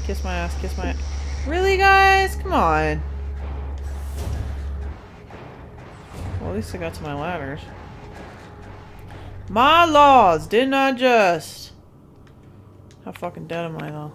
Kiss my ass, kiss my ass. Really, guys? Come on. Well, at least I got to my ladders. My laws, didn't I just? How fucking dead am I, though?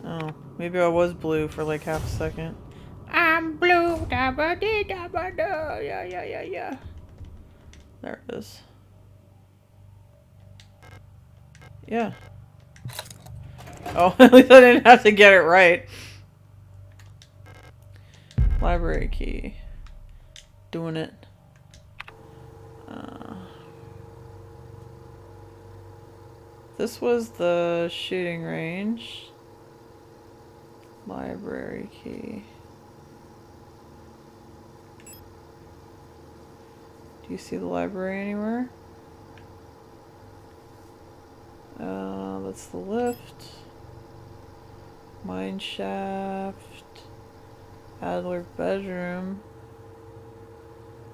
Oh, maybe I was blue for like half a second. I'm blue, da-ba-dee, da-ba-da, yeah. There it is. Yeah. Oh, at least I didn't have to get it right. Library key. Doing it. This was the shooting range. Library key. Do you see the library anywhere? That's the lift. Mine shaft. Adler bedroom.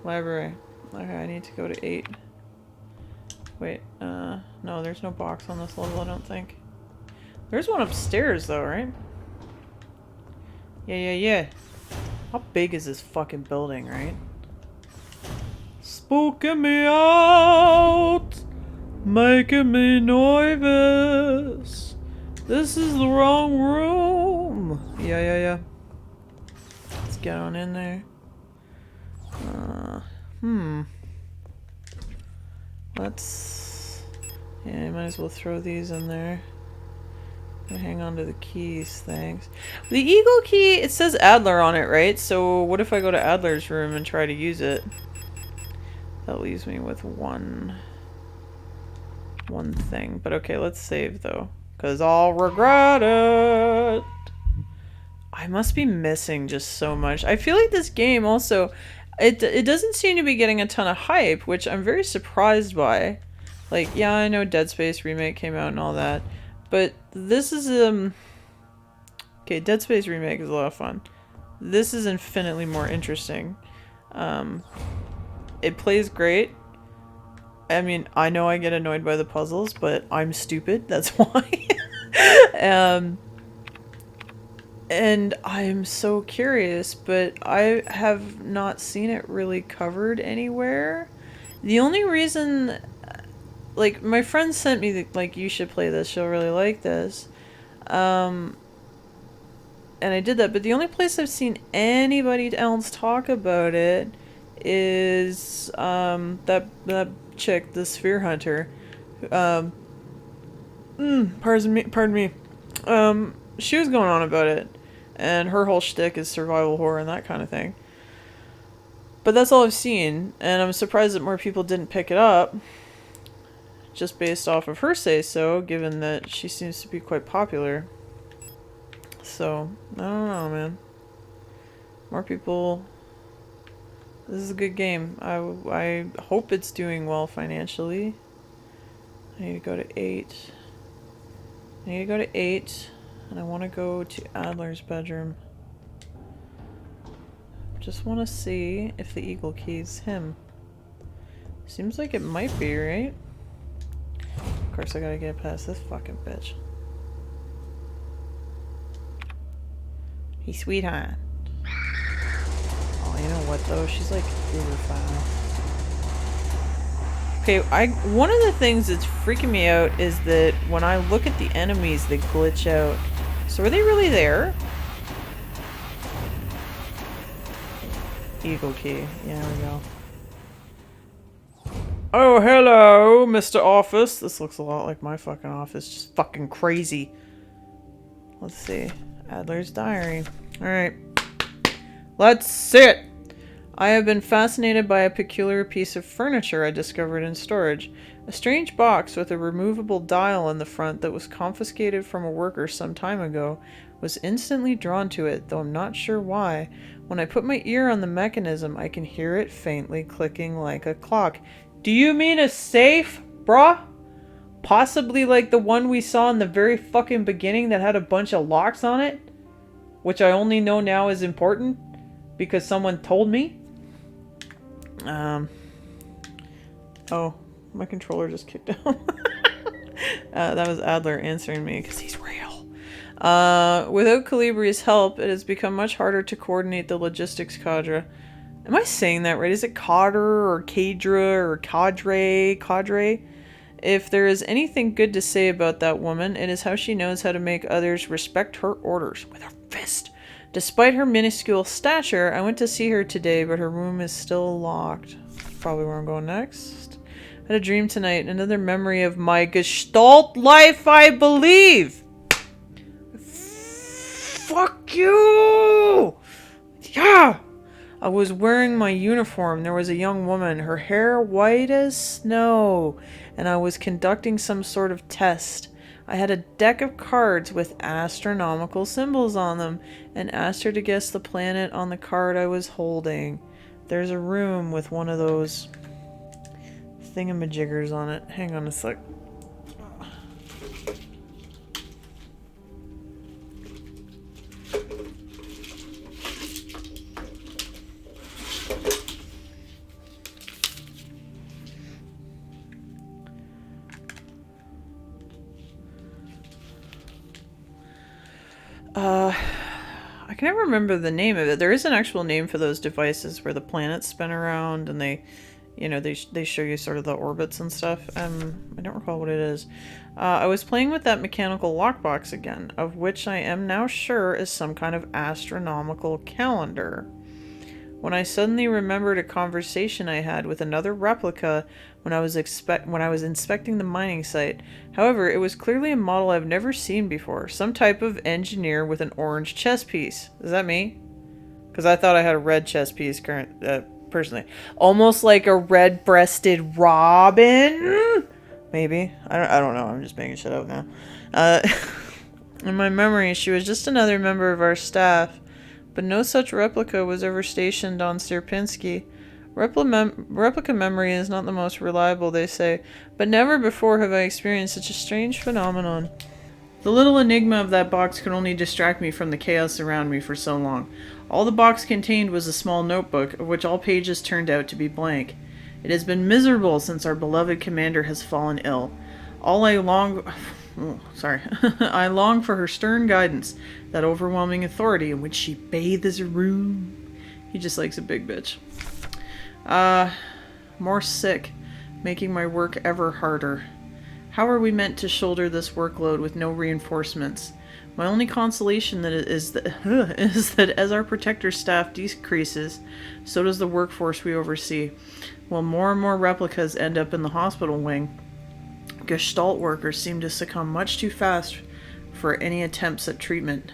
Library. Okay, I need to go to 8. Wait, no, there's no box on this level, I don't think. There's one upstairs, though, right? Yeah. How big is this fucking building, right? Spooking me out! Making me nervous! This is the wrong room! Yeah. Let's get on in there. Let's... Yeah, I might as well throw these in there. And hang on to the keys, thanks. The eagle key, it says Adler on it, right? So what if I go to Adler's room and try to use it? That leaves me with one thing. But okay, let's save though. Because I'll regret it. I must be missing just so much. I feel like this game also... It doesn't seem to be getting a ton of hype, which I'm very surprised by. Like, yeah, I know Dead Space Remake came out and all that. But this is, okay, Dead Space Remake is a lot of fun. This is infinitely more interesting. It plays great. I mean, I know I get annoyed by the puzzles, but I'm stupid, that's why. And I'm so curious, but I have not seen it really covered anywhere. The only reason, like, my friend sent me, like, you should play this, she'll really like this. And I did that, but the only place I've seen anybody else talk about it is, that chick, the Sphere Hunter. Pardon me. She was going on about it, and her whole shtick is survival horror and that kind of thing. But that's all I've seen, and I'm surprised that more people didn't pick it up, just based off of her say-so, given that she seems to be quite popular. So, I don't know, man. More people... This is a good game. I hope it's doing well financially. I need to go to 8. And I want to go to Adler's bedroom. Just want to see if the eagle key is him. Seems like it might be, right? Of course I gotta get past this fucking bitch. Hey, sweetheart. Oh, you know what though? She's like uber foul. Okay, one of the things that's freaking me out is that when I look at the enemies, they glitch out. So are they really there? Eagle key. Yeah, there we go. Oh, hello, Mr. Office. This looks a lot like my fucking office. Just fucking crazy. Let's see. Adler's diary. Alright. Let's see it! I have been fascinated by a peculiar piece of furniture I discovered in storage. A strange box with a removable dial in the front that was confiscated from a worker some time ago. Was instantly drawn to it, though I'm not sure why. When I put my ear on the mechanism, I can hear it faintly clicking like a clock. Do you mean a safe, bruh? Possibly like the one we saw in the very fucking beginning that had a bunch of locks on it? Which I only know now is important because someone told me. Oh, my controller just kicked out. That was Adler answering me because he's real. Without Calibri's help, it has become much harder to coordinate the logistics cadre. Am I saying that right? Is it cadre or cadre or cadre? Cadre? If there is anything good to say about that woman, it is how she knows how to make others respect her orders with her fist. Despite her minuscule stature, I went to see her today, but her room is still locked. Probably where I'm going next. I had a dream tonight, another memory of my Gestalt life, I believe! Fuck you! Yeah! I was wearing my uniform. There was a young woman, her hair white as snow, and I was conducting some sort of test. I had a deck of cards with astronomical symbols on them, and asked her to guess the planet on the card I was holding. There's a room with one of those thingamajiggers on it. Hang on a sec. I can never remember the name of it. There is an actual name for those devices where the planets spin around and they, you know, they show you sort of the orbits and stuff. I don't recall what it is. I was playing with that mechanical lockbox again, of which I am now sure is some kind of astronomical calendar. When I suddenly remembered a conversation I had with another replica when I was inspecting the mining site. However, it was clearly a model I've never seen before. Some type of engineer with an orange chest piece. Is that me? Because I thought I had a red chest piece personally. Almost like a red-breasted robin? Maybe. I don't know. I'm just making shit up now. In my memory, she was just another member of our staff. But no such replica was ever stationed on Sierpinski. Replica memory is not the most reliable, they say, but never before have I experienced such a strange phenomenon. The little enigma of that box could only distract me from the chaos around me for so long. All the box contained was a small notebook, of which all pages turned out to be blank. It has been miserable since our beloved commander has fallen ill. I long for her stern guidance, that overwhelming authority in which she bathes her room. He just likes a big bitch. More sick, making my work ever harder. How are we meant to shoulder this workload with no reinforcements? My only consolation is that as our protector staff decreases, so does the workforce we oversee. While more and more replicas end up in the hospital wing, Gestalt workers seem to succumb much too fast for any attempts at treatment.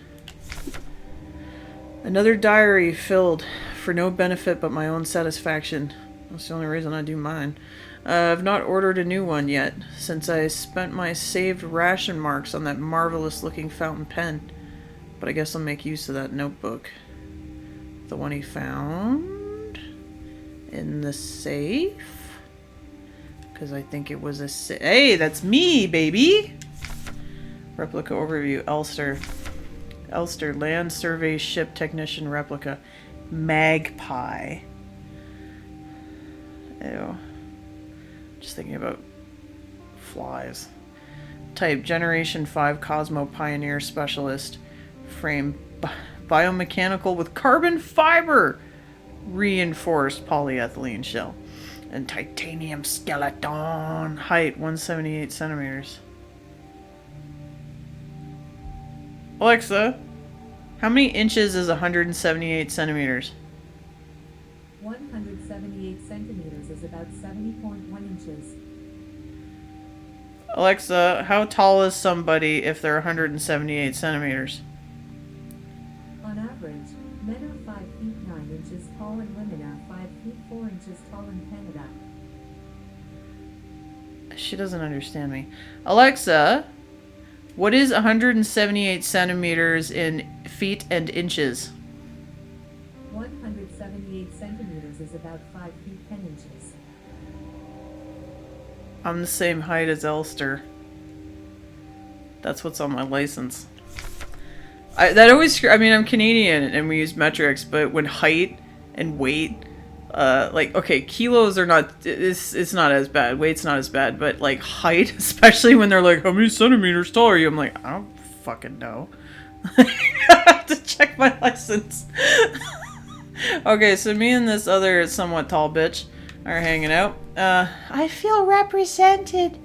Another diary filled for no benefit but my own satisfaction. That's the only reason I do mine. I've not ordered a new one yet, since I spent my saved ration marks on that marvelous looking fountain pen. But I guess I'll make use of that notebook. The one he found in the safe. Because I think it was a hey, that's me, baby! Replica overview, ELSTR. ELSTR, Land Survey Ship Technician Replica. Magpie. Ew. Just thinking about flies. Type, Generation 5 Cosmo Pioneer Specialist. Frame, biomechanical with carbon fiber! Reinforced polyethylene shell. And titanium skeleton. Height 178 centimeters. Alexa, how many inches is 178 centimeters? 178 centimeters is about 70.1 inches. Alexa, how tall is somebody if they're 178 centimeters? On average, men are 5 feet 9 inches tall and women are 5 feet 4 inches tall in Canada. She doesn't understand me. Alexa, what is 178 centimeters in feet and inches? 178 centimeters is about 5 feet 10 inches. I'm the same height as ELSTR. That's what's on my license. I'm Canadian and we use metrics, but when height and weight, okay, kilos are not, it's not as bad, weight's not as bad, but like height, especially when they're like, how many centimeters tall are you? I'm like, I don't fucking know. I have to check my license. Okay, so me and this other somewhat tall bitch are hanging out. I feel represented.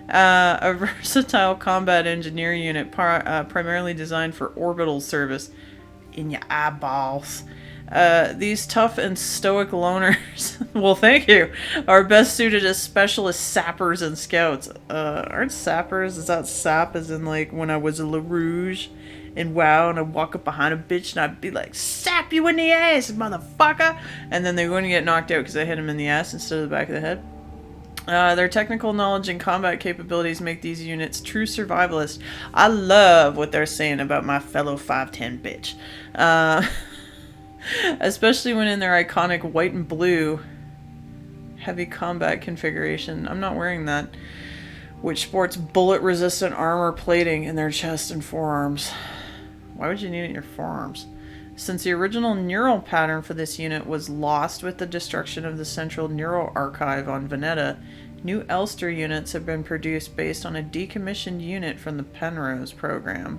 A versatile combat engineer unit primarily designed for orbital service. In your eyeballs. These tough and stoic loners, well, thank you, are best suited as specialist sappers and scouts. Aren't sappers? Is that sap as in like when I was a LaRouge in WoW and I'd walk up behind a bitch and I'd be like, sap you in the ass, motherfucker! And then they're going to get knocked out because I hit him in the ass instead of the back of the head. Their technical knowledge and combat capabilities make these units true survivalists. I love what they're saying about my fellow 5'10" bitch. Especially when in their iconic white and blue heavy combat configuration. I'm not wearing that. Which sports bullet-resistant armor plating in their chest and forearms. Why would you need it in your forearms? Since the original neural pattern for this unit was lost with the destruction of the Central Neural Archive on Veneta, new ELSTR units have been produced based on a decommissioned unit from the Penrose program.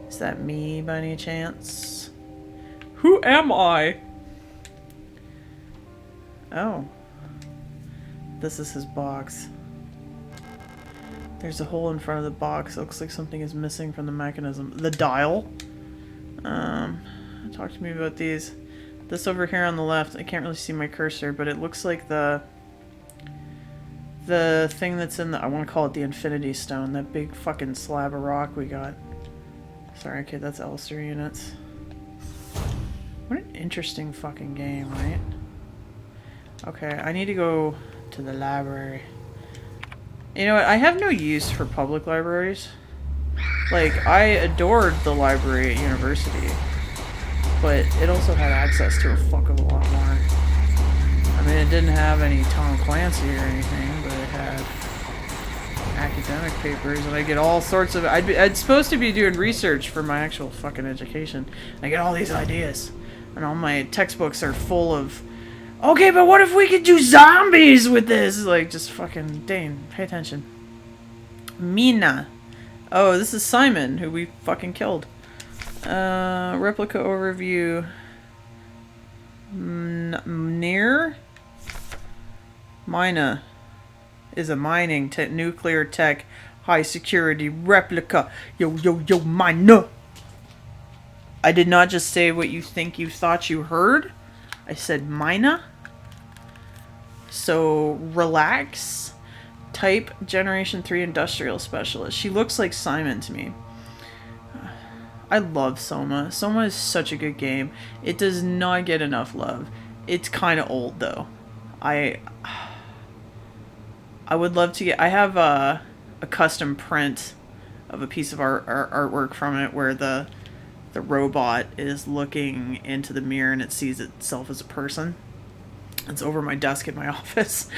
Is that me by any chance? Who am I? Oh. This is his box. There's a hole in front of the box. It looks like something is missing from the mechanism. The dial? Talk to me about these. This over here on the left, I can't really see my cursor, but it looks like the thing that's in the, I want to call it the Infinity Stone, that big fucking slab of rock we got. Sorry, kid, that's ELSTR units. What an interesting fucking game, right? Okay, I need to go to the library. You know what, I have no use for public libraries. Like, I adored the library at university. But it also had access to a fuck of a lot more. I mean, it didn't have any Tom Clancy or anything, but it had academic papers, and I get all sorts of... I'd supposed to be doing research for my actual fucking education. I get all these ideas, and all my textbooks are full of... Okay, but what if we could do zombies with this? Like, just fucking... Dane, pay attention. Mina. Oh, this is Simon, who we fucking killed. Replica overview. Near? Mina is a mining nuclear tech high security replica. Yo, Mina! I did not just say what you think you thought you heard. I said Mina. So, relax. Type Generation 3 Industrial Specialist. She looks like Simon to me. I love Soma. Soma is such a good game. It does not get enough love. It's kind of old though. I would love to get... I have a custom print of a piece of artwork from it where the robot is looking into the mirror and it sees itself as a person. It's over my desk in my office.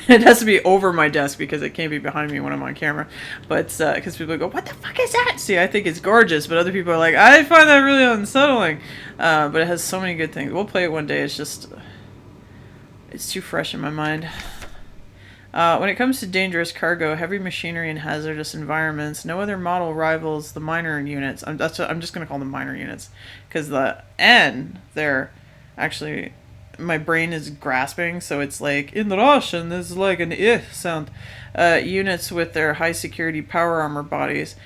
It has to be over my desk because it can't be behind me when I'm on camera. But, because people go, what the fuck is that? See, I think it's gorgeous, but other people are like, I find that really unsettling. But it has so many good things. We'll play it one day. It's just, it's too fresh in my mind. When it comes to dangerous cargo, heavy machinery, and hazardous environments, no other model rivals the minor units. I'm just going to call them minor units. Because the N, they're actually... My brain is grasping, so it's like, in Russian, there's like an sound. Units with their high security power armor bodies.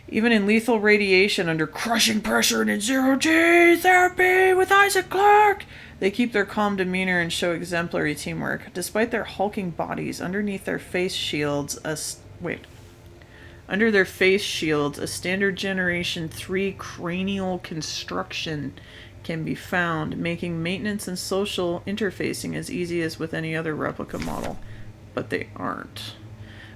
Even in lethal radiation under crushing pressure and in zero-G therapy with Isaac Clarke, they keep their calm demeanor and show exemplary teamwork. Despite their hulking bodies, underneath their face shields, under their face shields, a standard Generation 3 cranial construction can be found, making maintenance and social interfacing as easy as with any other replica model. But they aren't.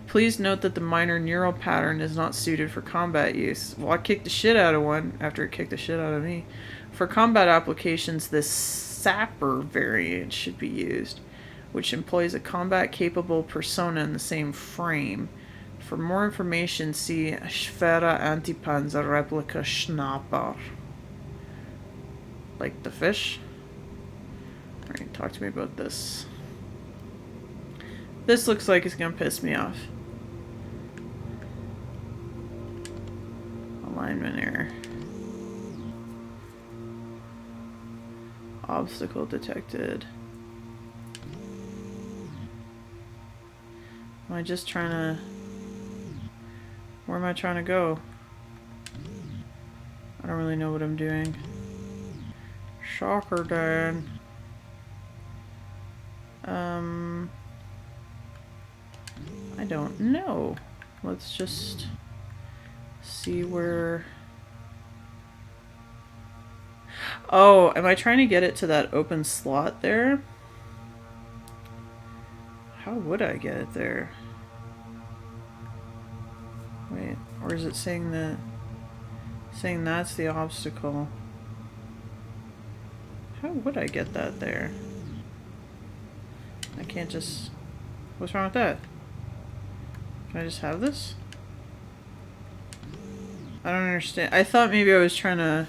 Please note that the minor neural pattern is not suited for combat use. Well, I kicked the shit out of one after it kicked the shit out of me. For combat applications, this sapper variant should be used, which employs a combat-capable persona in the same frame. For more information, see Sfera Antipanzer Replica Schnapper. Like the fish? Alright, talk to me about this. This looks like it's gonna piss me off. Alignment error. Obstacle detected. Am I just trying to... Where am I trying to go? I don't really know what I'm doing. Shocker, Dan. I don't know. Let's just see where... Oh, am I trying to get it to that open slot there? How would I get it there? Wait, or is it saying that... Saying that's the obstacle? How would I get that there? I can't just... What's wrong with that? Can I just have this? I don't understand. I thought maybe I was trying to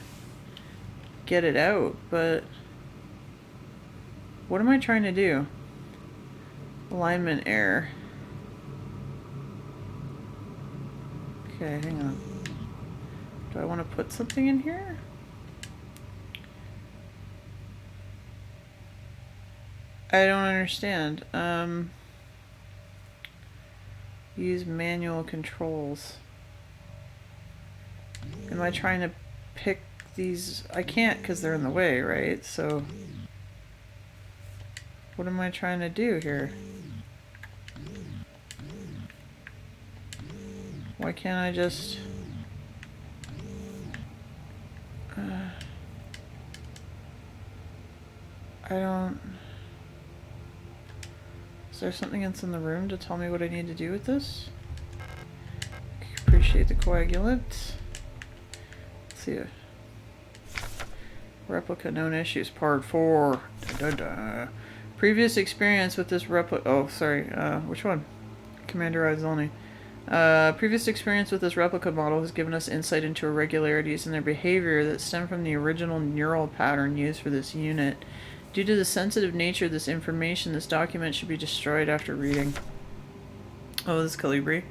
get it out, but... What am I trying to do? Alignment error. Okay, hang on. Do I want to put something in here? I don't understand. Use manual controls. Am I trying to pick these? I can't because they're in the way, right? So what am I trying to do here? Why can't I just... I don't... Is there something else in the room to tell me what I need to do with this? Appreciate the coagulant. Let's see. Replica known issues, part 4. Da, da, da. Previous experience with this replica... Oh, sorry. Which one? Commander eyes only. Previous experience with this replica model has given us insight into irregularities in their behavior that stem from the original neural pattern used for this unit. Due to the sensitive nature of this information, this document should be destroyed after reading. Oh, this is Calibri.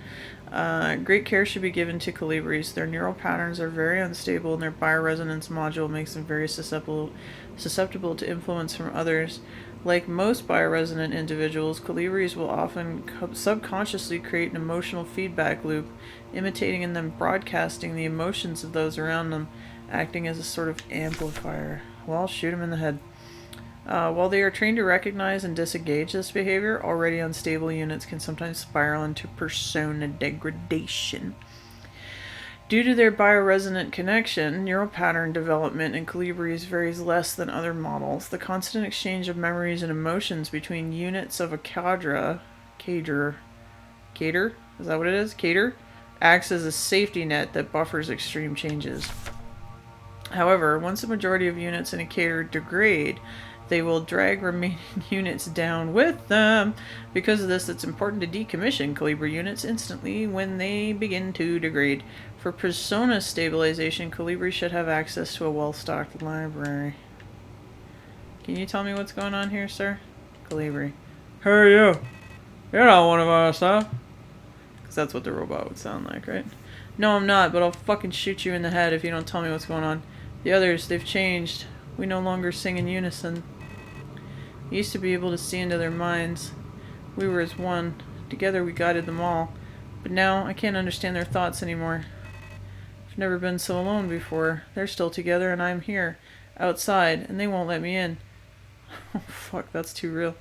Great care should be given to Calibris. Their neural patterns are very unstable, and their bioresonance module makes them very susceptible to influence from others. Like most bioresonant individuals, Calibris will often subconsciously create an emotional feedback loop, imitating and then broadcasting the emotions of those around them, acting as a sort of amplifier. Well, shoot him in the head. While they are trained to recognize and disengage this behavior, already unstable units can sometimes spiral into persona degradation. Due to their bioresonant connection, neural pattern development in Calibris varies less than other models. The constant exchange of memories and emotions between units of a cadre, is that what it is? Cadre, acts as a safety net that buffers extreme changes. However, once a majority of units in a cadre degrade, they will drag remaining units down with them. Because of this, it's important to decommission Calibri units instantly when they begin to degrade. For persona stabilization, Calibri should have access to a well-stocked library. Can you tell me what's going on here, sir? Calibri. Hey, you! You're not one of us, huh? Because that's what the robot would sound like, right? No, I'm not, but I'll fucking shoot you in the head if you don't tell me what's going on. The others, they've changed. We no longer sing in unison. We used to be able to see into their minds. We were as one. Together we guided them all. But now I can't understand their thoughts anymore. I've never been so alone before. They're still together and I'm here, outside, and they won't let me in. Oh fuck, that's too real.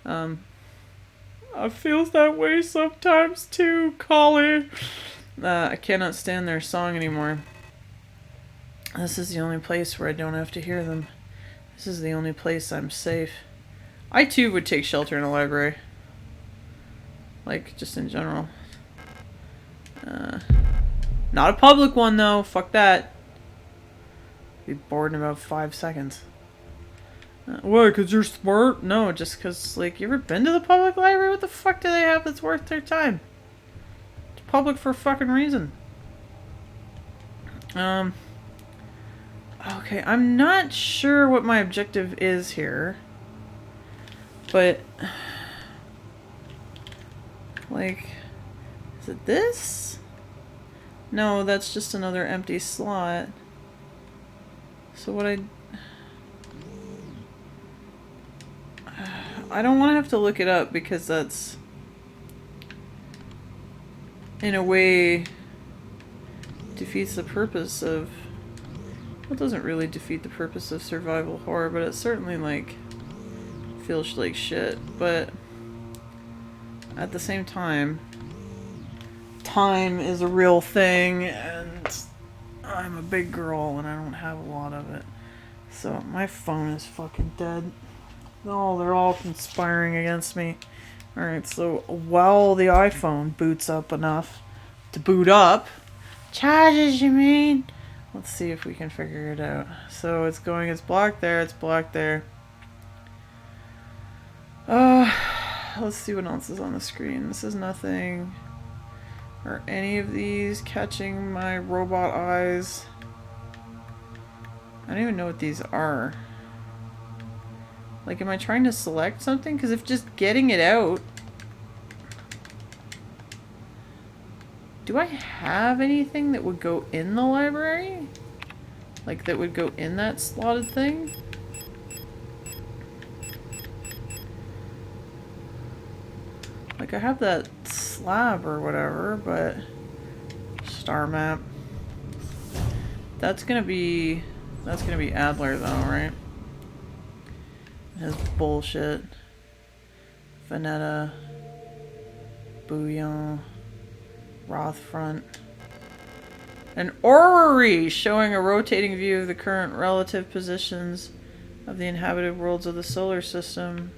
I feel that way sometimes too, Collie. I cannot stand their song anymore. This is the only place where I don't have to hear them. This is the only place I'm safe. I too would take shelter in a library. Like, just in general. Not a public one though, fuck that. Be bored in about 5 seconds. What, cause you're smart? No, just cause, like, you ever been to the public library? What the fuck do they have that's worth their time? It's public for a fucking reason. Okay, I'm not sure what my objective is here. But, like, is it this? No, that's just another empty slot. So what I don't want to have to look it up because that's, in a way, defeats the purpose of... Well, it doesn't really defeat the purpose of survival horror, but it certainly, like, feels like shit. But at the same time, time is a real thing, and I'm a big girl and I don't have a lot of it. So my phone is fucking dead. Oh, they're all conspiring against me. Alright, so while the iPhone boots up enough to boot up, charges, you mean? Let's see if we can figure it out. So it's going, it's black there, it's black there. Let's see what else is on the screen. This is nothing. Are any of these catching my robot eyes? I don't even know what these are. Like, am I trying to select something? Because if just getting it out... Do I have anything that would go in the library? Like, that would go in that slotted thing? Like, I have that slab or whatever, but... Star map. That's gonna be Adler though, right? His bullshit. Veneta. Bouillon. Rothfront. An orrery showing a rotating view of the current relative positions of the inhabited worlds of the solar system.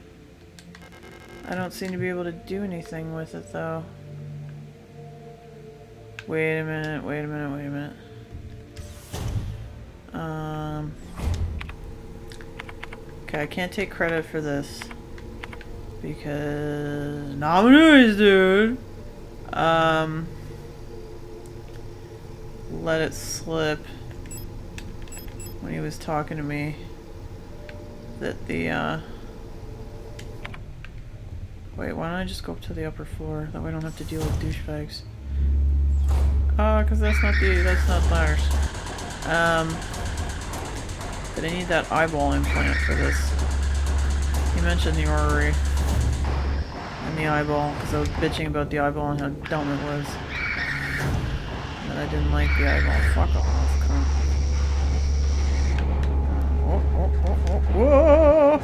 I don't seem to be able to do anything with it though. Wait a minute, wait a minute, wait a minute. Okay, I can't take credit for this because Nomonuiesdude let it slip when he was talking to me that the wait, why don't I just go up to the upper floor? That way I don't have to deal with douchebags. Oh, because that's not theirs. But I need that eyeball implant for this. You mentioned the orrery and the eyeball, because I was bitching about the eyeball and how dumb it was. And I didn't like the eyeball. Fuck off, cunt. Whoa!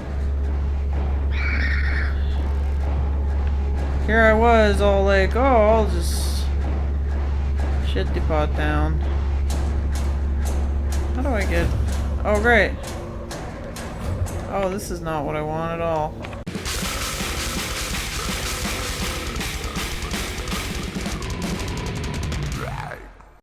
Here I was, all like, oh, I'll just shit the pot down. How do I get... Oh, great. Oh, this is not what I want at all.